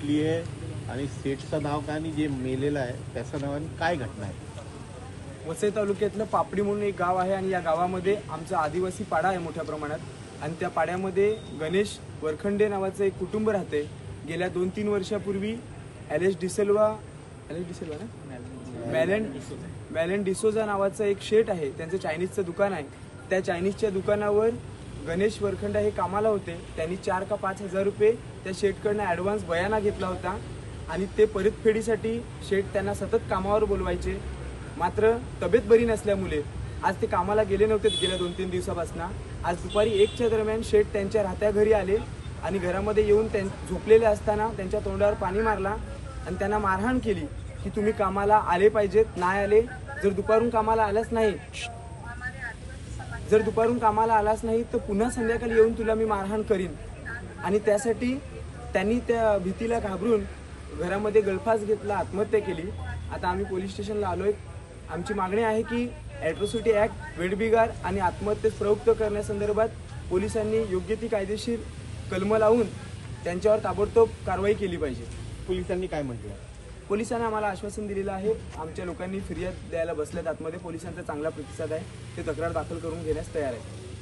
कुठली आहे आणि सेठचं नाव काय आणि जे मेलेलं आहे त्याचं नाव आणि काय घटना आहे? वसई तालुक्यातलं पापडी म्हणून एक गाव आहे आणि या गावामध्ये आमचा आदिवासी पाडा आहे मोठ्या प्रमाणात आणि त्या पाड्यामध्ये गणेश वरखंडे नावाचं एक कुटुंब राहते। गेल्या 2-3 वर्षापूर्वी एलेस डिसेल्वा ना मॅलन डिसोजा नावाचं एक शेट आहे, त्यांचं चायनीजचं दुकान आहे। त्या चायनीजच्या दुकानावर गणेश वरखंडे हे कामाला होते। त्यांनी 4 का 5 हजार रुपये त्या शेटकडनं ॲडव्हान्स बयाना घेतला होता आणि ते परतफेडीसाठी शेट त्यांना सतत कामावर बोलवायचे। मात्र तब्येत बरी नसल्यामुळे आज ते कामाला गेले नव्हते गेल्या 2-3 दिवसापासून। आज दुपारी 1च्या दरम्यान शेट त्यांच्या राहत्या घरी आले आणि घरामध्ये येऊन झोपलेले असताना त्यांच्या तोंडावर पाणी मारला आणि त्यांना मारहाण केली की तुम्ही कामाला आले पाहिजेत, नाही आले जर दुपारून कामाला आलाच नाही तर पुन्हा संध्याकाळी येऊन तुला मी मारहाण करीन। आणि त्यासाठी त्यांनी त्या भीतीला घाबरून घरामध्ये गळफास घेतला, आत्महत्या केली। आता आम्ही पोलीस स्टेशनला आलोय। आमची मागणी आहे की ॲट्रॉसिटी ॲक्ट, वेठबिगार आणि आत्महत्येस प्रवृत्त करण्यासंदर्भात पोलिसांनी योग्य ती कायदेशीर कलम लावून त्यांच्यावर ताबडतोब कारवाई केली पाहिजे। पोलिसांनी काय म्हटलं? पोलिसांनी आम्हाला आश्वासन दिलेलं आहे। आमच्या लोकांनी फिर्याद द्यायला बसल्यात आतमध्ये, पोलिसांचा चांगला प्रतिसाद आहे, ते तक्रार दाखल करून घेण्यास तयार आहे।